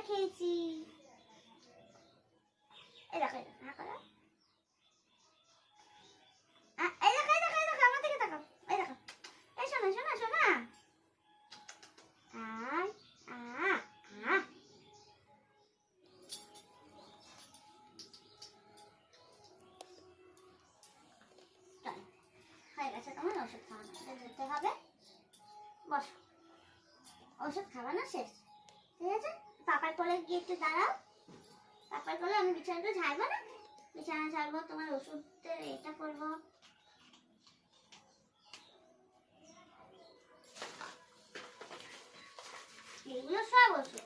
খেয়েছি। এই দেখো হ্যাঁ করো, এই দেখো এই দেখো এই দেখো আমার দিকে তাকাও, এই দেখো, এই শোনা শোনা শোনা, আয় হয়ে গেছে তোমার ওষুধ খাওয়ানো, যেতে হবে। বসো, ওষুধ খাওয়ানো শেষ, ঠিক আছে? পাপার কোলে গিয়ে একটু দাঁড়াও। পাপার কোলে আমি বিছানাটা ঝাড়বো না, বিছানা ঝাড়বো, তোমার ওষুধের এটা করবো। এগুলো সব ওষুধ,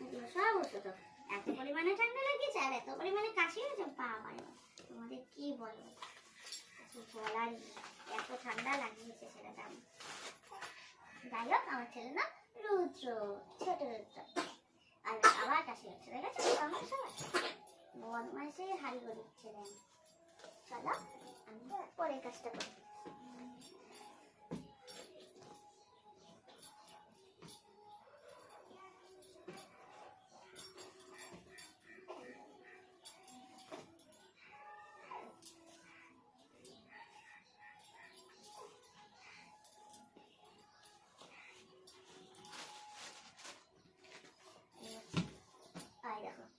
এগুলো সব ওষুধ। এত পরিমাণে ঠান্ডা লেগেছে আর এত পরিমাণে কাশি হয়েছে, বাবা তোমাদের কি বলবো, বলার এত ঠান্ডা লাগিয়েছে ছেলেটা। যাই হোক, আমার ছেলে না রুদ্র, ছোট রুদ্র, আর আবার কাশি হচ্ছে, দেখেছো আমার সবাই বদমাইশে হাড়ি করে ছেলে। চলো আমি পরের কাজটা করি।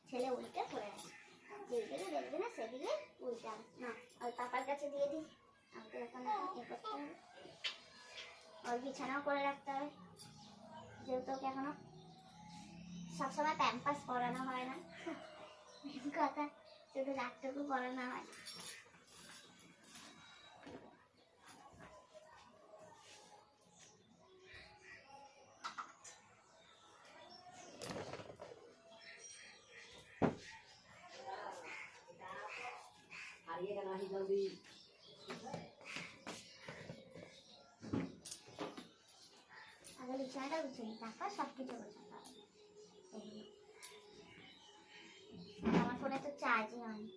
ছেলে উল্টে পড়ে আছে, যেদিকে দেখবে না সেদিকে উল্টে না। ওই পাপার কাছে দিয়ে দিই, আমাকে এখন এ করতে হবে, ওর বিছানাও করে রাখতে হবে, যেহেতু ওকে এখনো সবসময় প্যাম্পাস পরানো হয় না, কথা শুধু রাতটুকু পরানো হয়। আগে বিছানাটা গুছিয়ে তারপর সবকিছু গোছাতে হবে। আমার ফোনে তো চার্জই হয়নি।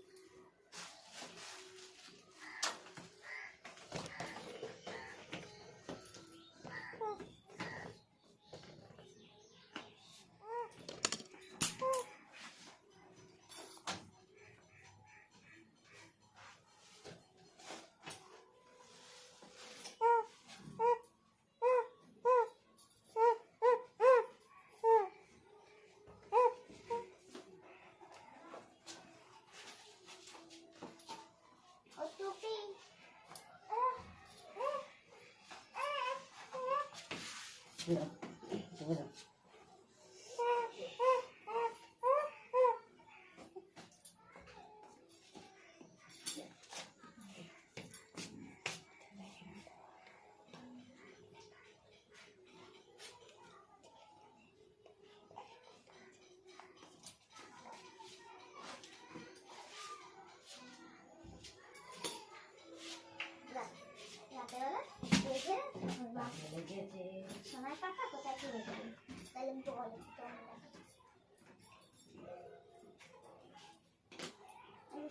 সোনার পাখা কোথায় চলে যাবে, তাহলে আমি তো বলো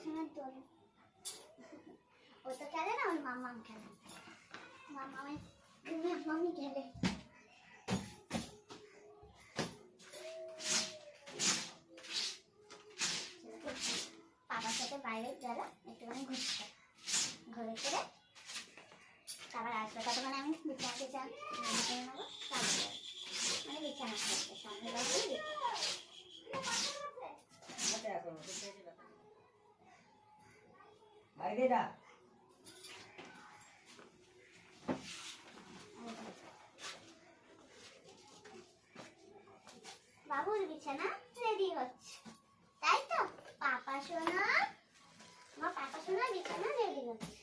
সোনার দোল, ও তো খেলে না, ওর মাম্মাম খেলে, মাম্মি খেলে। পাপার সাথে বাইরে গেলে একটুখানি ঘুরতে, ঘুরে করে তারপর আসবে, ততক্ষণে আমি বিছানা নেবো, তারপরে মানে বিছানা থাকবে সঙ্গে বাবুর বিছানা রেডি হচ্ছে, তাই তো পাপা সোনা, আমার পাপা সোনা বিছানা রেডি হচ্ছে।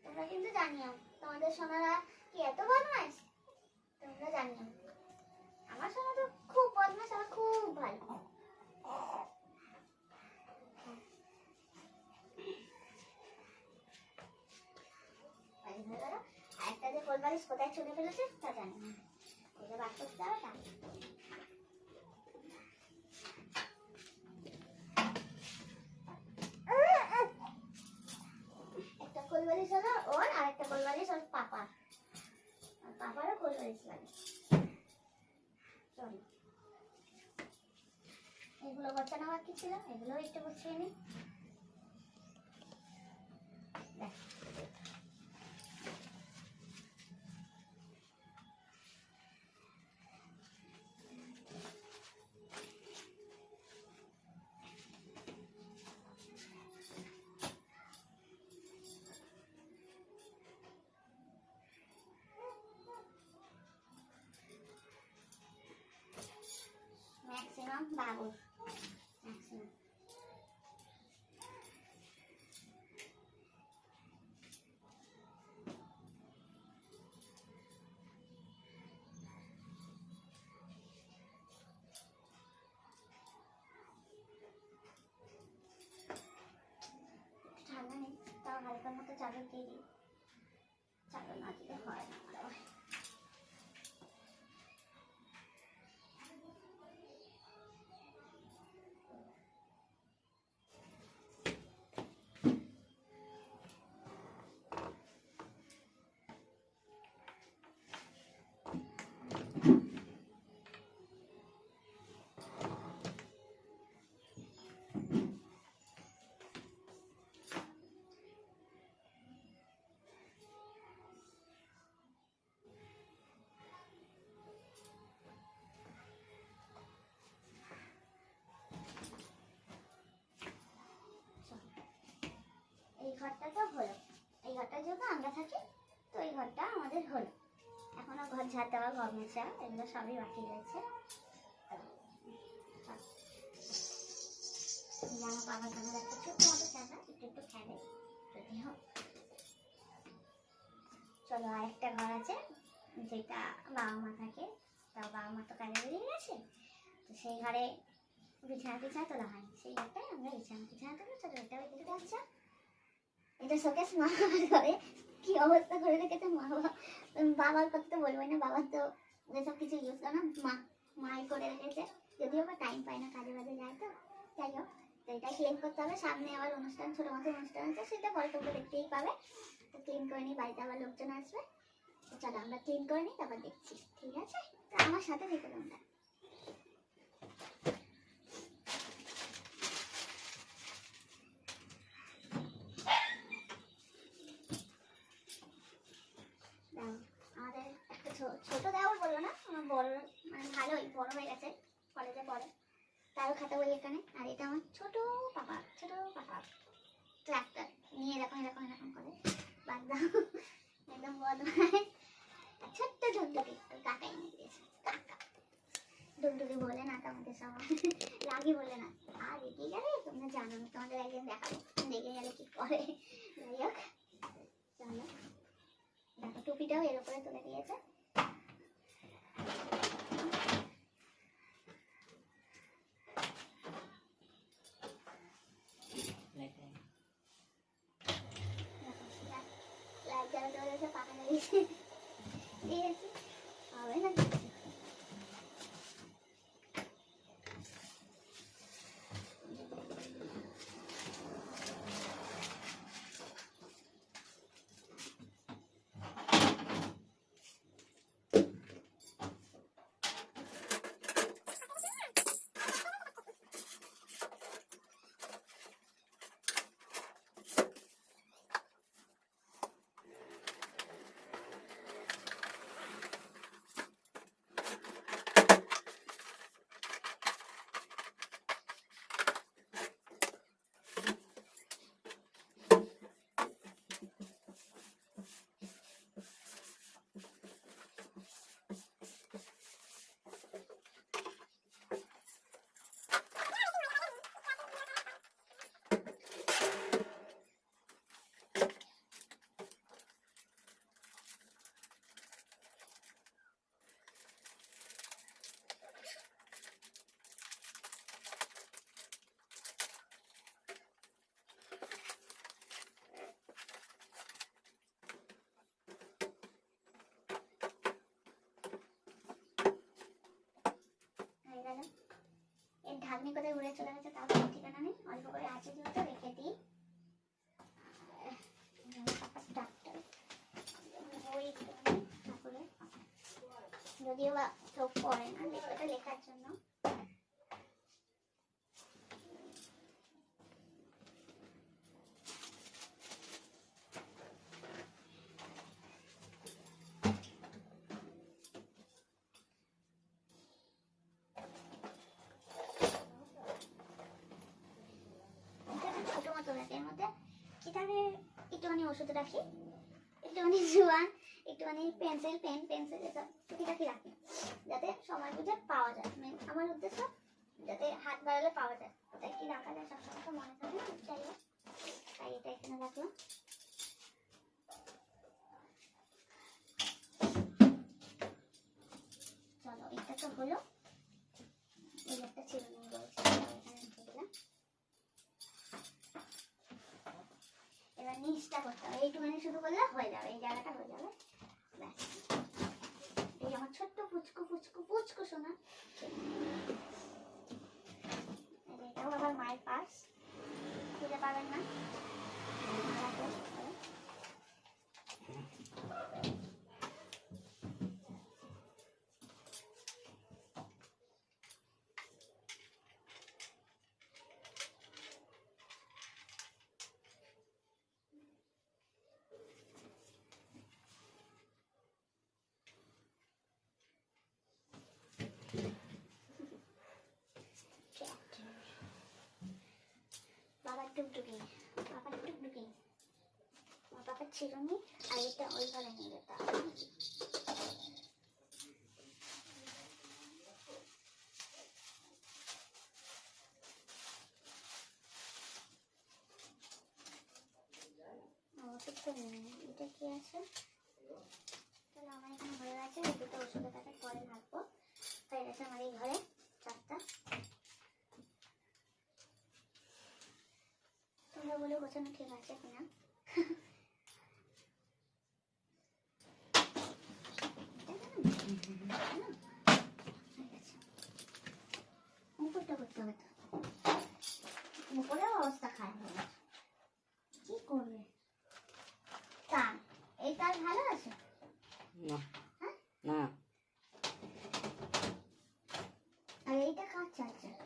তোমরা কিন্তু জানিও তোমাদের সোনারা কি এত বদমাইশ, তোমরা জানিও। আমার সোনা তো খুব বদমাইশ, আমার খুব ভালো। ড্রেস কোথায় চলে ফেলেছে তা জানি না, খুঁজে বার করতে হবে তা। একটা কোলবালিশ হলো ওর, আর একটা কোলবালিশ ওর পাপার, আর পাপারও কোলবালিশ লাগে। চলো এগুলো গোছানো বাকি ছিল, এগুলো একটু গুছিয়ে নিই। দেখ ম্যাক্সিমাম বাবুর, ম্যাক্সিমাম। ঠান্ডা নেই, তাও হালকার মতো চাদর দিয়ে দিই, চাদর না দিলে হয় না আমার আবার। এই ঘরটা তো হলো, এই ঘরটা যেহেতু আমরা থাকি তো এই ঘরটা আমাদের হলো। এখনো ঘর ঝাড় দেওয়া, ঘর মোছা, এগুলো সবই বাকি রয়েছে। আমার বাবার জন্য একটা ছোট্ট মতো জায়গা, একটু একটু খেলে যদিও। চলো আর একটা ঘর আছে যেটা বাবা মা থাকে, তাও বাবা মা তো কাজে বেরিয়ে গেছে, তো সেই ঘরে বিছানা টিছানা তোলা হয়, সেই ঘরটাই আমরা বিছানা টিছানা তুলি। চলো এটাও একটু আচ্ছা, এটা শোকেস মা ঘরে কি অবস্থা করে রেখেছে মা বাবা। বাবার কথা তো বলবোই না, বাবার তো এসব কিছু ইউজ করে না, মাই করে রেখেছে, যদিও বা টাইম পায় না, কাজে বাজে যায় তো। যাই হোক, তো এটা ক্লিন করতে হবে, সামনে আবার অনুষ্ঠান, ছোটো মতো অনুষ্ঠান আছে, সেটা পরে তোমরা দেখতেই পাবে। তো ক্লিন করে নিই, বাড়িতে আবার লোকজন আসবে। তো চলো আমরা ক্লিন করে নিই, তারপর দেখছি, ঠিক আছে? তো আমার সাথে দেখো তোমরা। আমাদের একটা ছোট দেওয়ার বললো না, আমার বড়, মানে ভালোই বড় হয়ে গেছে, কলেজে পড়ে, তারও খাতা বই এখানে। আর এটা আমার ছোট পাপা ট্রাক্টর নিয়ে এরকম এরকম এরকম করে বাদ দাও, একদম বদমাইশ। ছোট্ট ঢুকঢুকি কাকাই নিয়ে দিয়েছে, কাকা ঢুকঢুকি বলে না তোমাদের সবাই, রাগি বলে না। আর রেগে গেলে তোমরা জানো, আমি তোমাদের একদিন দেখাবো রেগে গেলে কি করে। যাই হোক চলো, দেখো টুপিটাও এর উপরে তুলে দিয়েছে। পাকা দিয়েছে, হবে না। ভাগ্নি কোথায় উড়ে চলে গেছে তাও ঠিকানা নেই। অল্প করে আছে যেহেতু রেখে দিই। যদিও বা চোখ পড়ে না লেখাটা লেখার জন্য। ছোটো মতো ব্যাগ, এর মধ্যে কিতাবে একটুখানি ওষুধ রাখি, একটুখানি জোয়ান, একটুখানি পেন্সিল, পেন্সিল এসব টুকিটাকি রাখি যাতে সময় বুঝে পাওয়া যায়। আমার উদ্দেশ্য যাতে হাত বাড়ালে পাওয়া যায়। ওটাই কি রাখা যায় সবসময় তো মনে থাকে না চাইলে, তাই এটা এখানে রাখলাম। চলো এটা তো হলো, এই একটা চিরুনি রয়েছে এখানে রেখে দিলাম। এবার নিচটা করতে হবে, এইটুখানি শুরু করলে হয়ে যাবে, এই জায়গাটা হয়ে যাবে। ব্যাস, এই আমার ছোট্ট পুচকু পুচকু পুচকু সোনা। এটাও আবার মায়ের পার্স, খুঁজে পাবেন না। বাবার টুকটুকি, বাবার টুকটুকি, বাবার চিরুনি, আর এটা ওই ঘরে নিয়ে যেতে হবে। ওষুধ তো নেই, এটা কি আছে? তাহলে আমার এখানে হয়ে গেছে, এই দুটো ওষুধের প্যাকেট পরে রাখবো। হয়ে গেছে আমার এই ঘরে 4টা। তোমরা বলে গোছানো ঠিক আছে কিনা। মুকুটটা করতে হবে তো, মুকুটের অবস্থা খারাপ হয়ে গেছে, কি করবে? তার এই তার ভালো আছে না? হ্যাঁ না। আর এইটা কার চার্জার?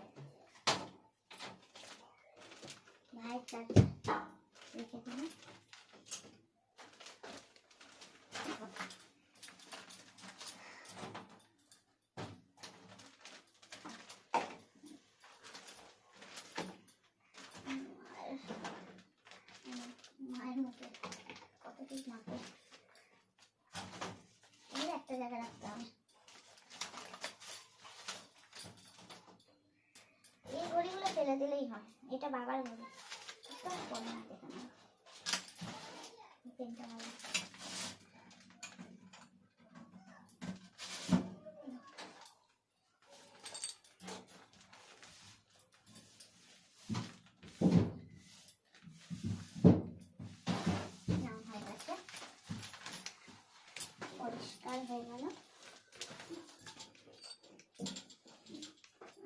ভাইয়ের চার্জার, রেখে দিলাম। মায়ের মুখে কত ঠিক মাকে একটা জায়গায় রাখতে হবে। এই ঘড়িগুলো ফেলে দিলেই হয়, এটা বাবার ঘড়ি, পরে না দেখে না। পেনটা ভালো, পরিষ্কার হয়ে গেল।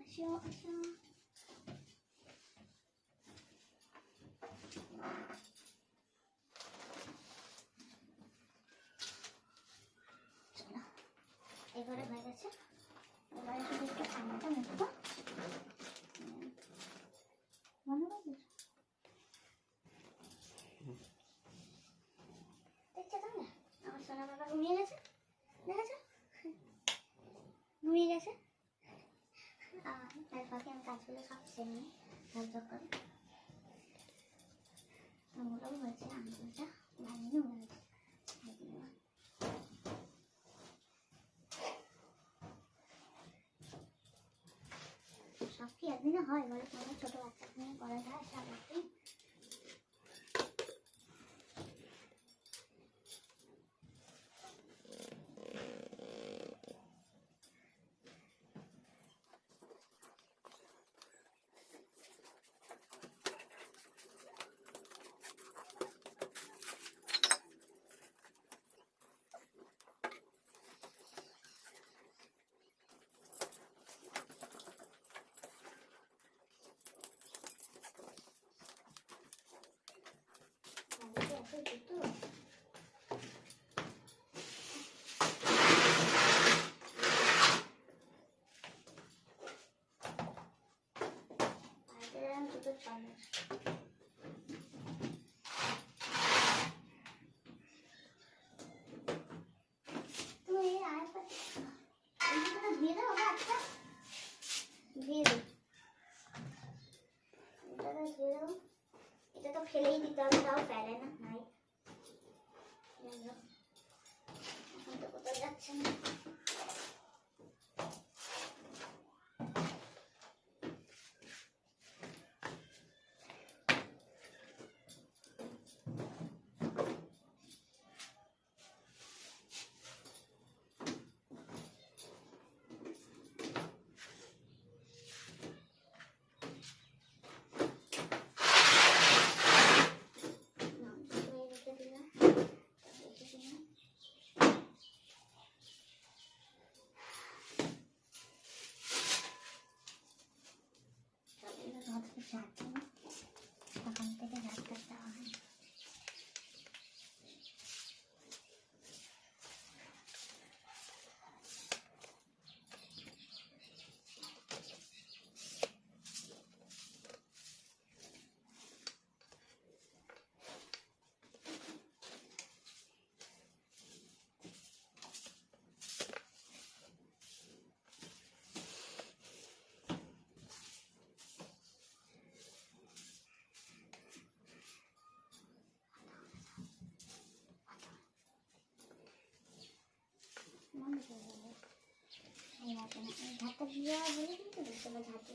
আসো আসো, এবারে হয়ে গেছে। এবারে শুধু একটু ঠান্ডাটা মুখবো, মনে হয় দেখছো তাহলে আমার সোনা বাবা ঘুমিয়ে গেছে, দেখেছো ঘুমিয়ে গেছে। তার ফাঁকে আমি কাজগুলো সব সেরে নিই ঝকঝক করে। মোটাও হয়েছে, আঙুলটা ভাঙিয়ে হয়ে গেছে। সব কি একদিনে হয় বলে? তোমার ছোট বাচ্চাকে নিয়ে করা যায় সব একদিন? দুটো চলে। তুমি আর এইটা ধুয়ে দাও একটা ধুয়ে দাও, এটা ধুয়ে দাও। এটা তো ফেলেই দিতে হবে, তাও ফেলে না নাই। এখন তো কোথাও যাচ্ছে না। ওখান থেকে রাস্তা দেওয়া হয়। ঝাঁটা দিয়ে বলে কিন্তু বুঝতে পারছি ঝাঁটে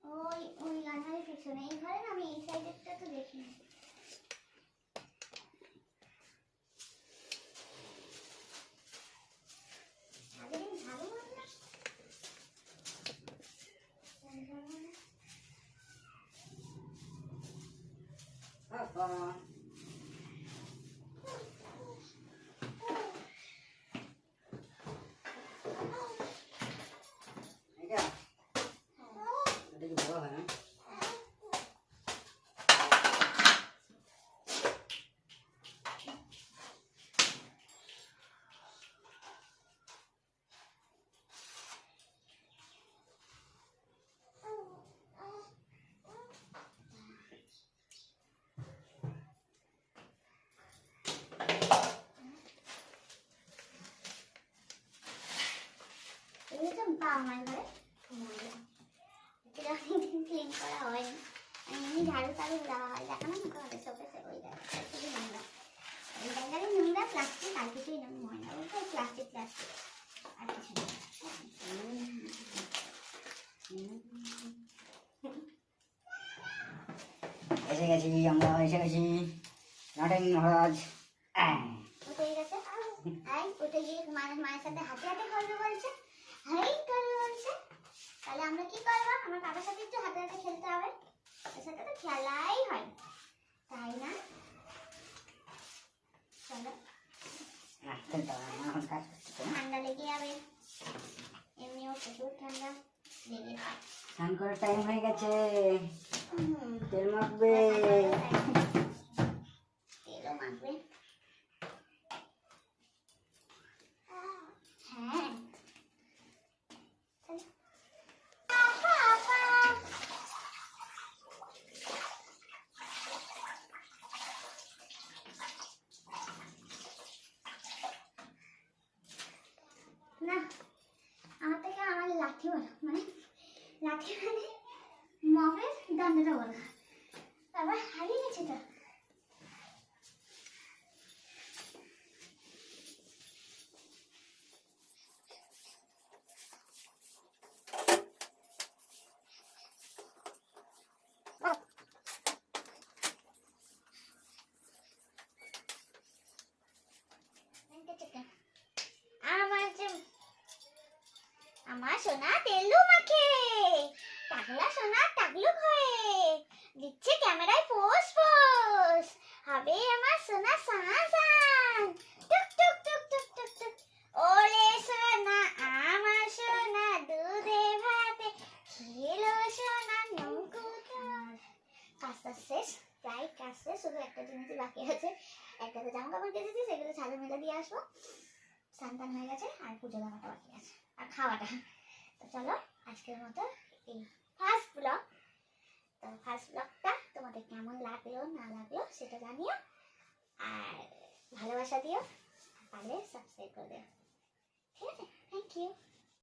ওই ওই গাছার পিছনে এই ঘরে না, আমি এই সাইডেরটা তো দেখিনি। সারাদিন ঝাড়ু মার না, আমার ঘরে ক্লিন করা হয়নি, এমনি ঝাড়ু টাড়ু দেওয়া হয়, দেখানো মতো হবে শোকেসে। ওই দেখা খুবই নোংরা, ওই জায়গায় নোংরা প্লাস্টিক, আর কিছুই না ময়না, ওই তো প্লাস্টিক প্লাস্টিক আর কিছু না। এসে গেছি আমরা, এসে গেছি নাটেন মহারাজ। উঠে গেছে, উঠে গিয়ে মায়ের সাথে হাতে হাতে করবে বলছে, হাই করবে বলছে। তাহলে আমরা কি করবো? আমার কাকার সাথে একটু হাতে হাতে খেলতে হবে, ওর সাথে তো খেলাই হয়, তাই না? চলো, ঠান্ডা লেগে যাবে, এমনিও প্রচুর ঠান্ডা লেগে যায়। স্নান করার টাইম হয়ে গেছে, তেল মাখবে, তেলও মাখবে। হ্যাঁ, না আমার থেকে আমার লাঠি বলো, মানে লাঠি মানে দেবো না, আবার হারিয়ে গেছে তো। আমার সোনা তেলু মাখে, টাকলা সোনা টাকলু হয়ে দিচ্ছে ক্যামেরায় পোজ পোজ, হবে আমার সোনা সান টুক টুক টুক টুক টুক টুক। ওলে সোনা আমার সোনা দুধে ভাতে খেলো সোনা নৌকুটার। কাজটা শেষ, প্রায় কাজ শেষ, শুধু একটা জিনিসই বাকি আছে। একটাতে জামা কাপড় কেচেছি, সেগুলো ছাদে মেলে দিয়ে আসবো। স্নান টান হয়ে গেছে, আর পুজো দেওয়াটা বাকি আছে, আর খাওয়াটা। তো চলো আজকের মতো এই ফার্স্ট ব্লগ, তো ফার্স্ট ব্লগটা তোমাদের কেমন লাগলো না লাগলো সেটা জানিও, আর ভালোবাসা দিও, আর পারলে সাবস্ক্রাইব করে দিও। ঠিক আছে, থ্যাংক ইউ।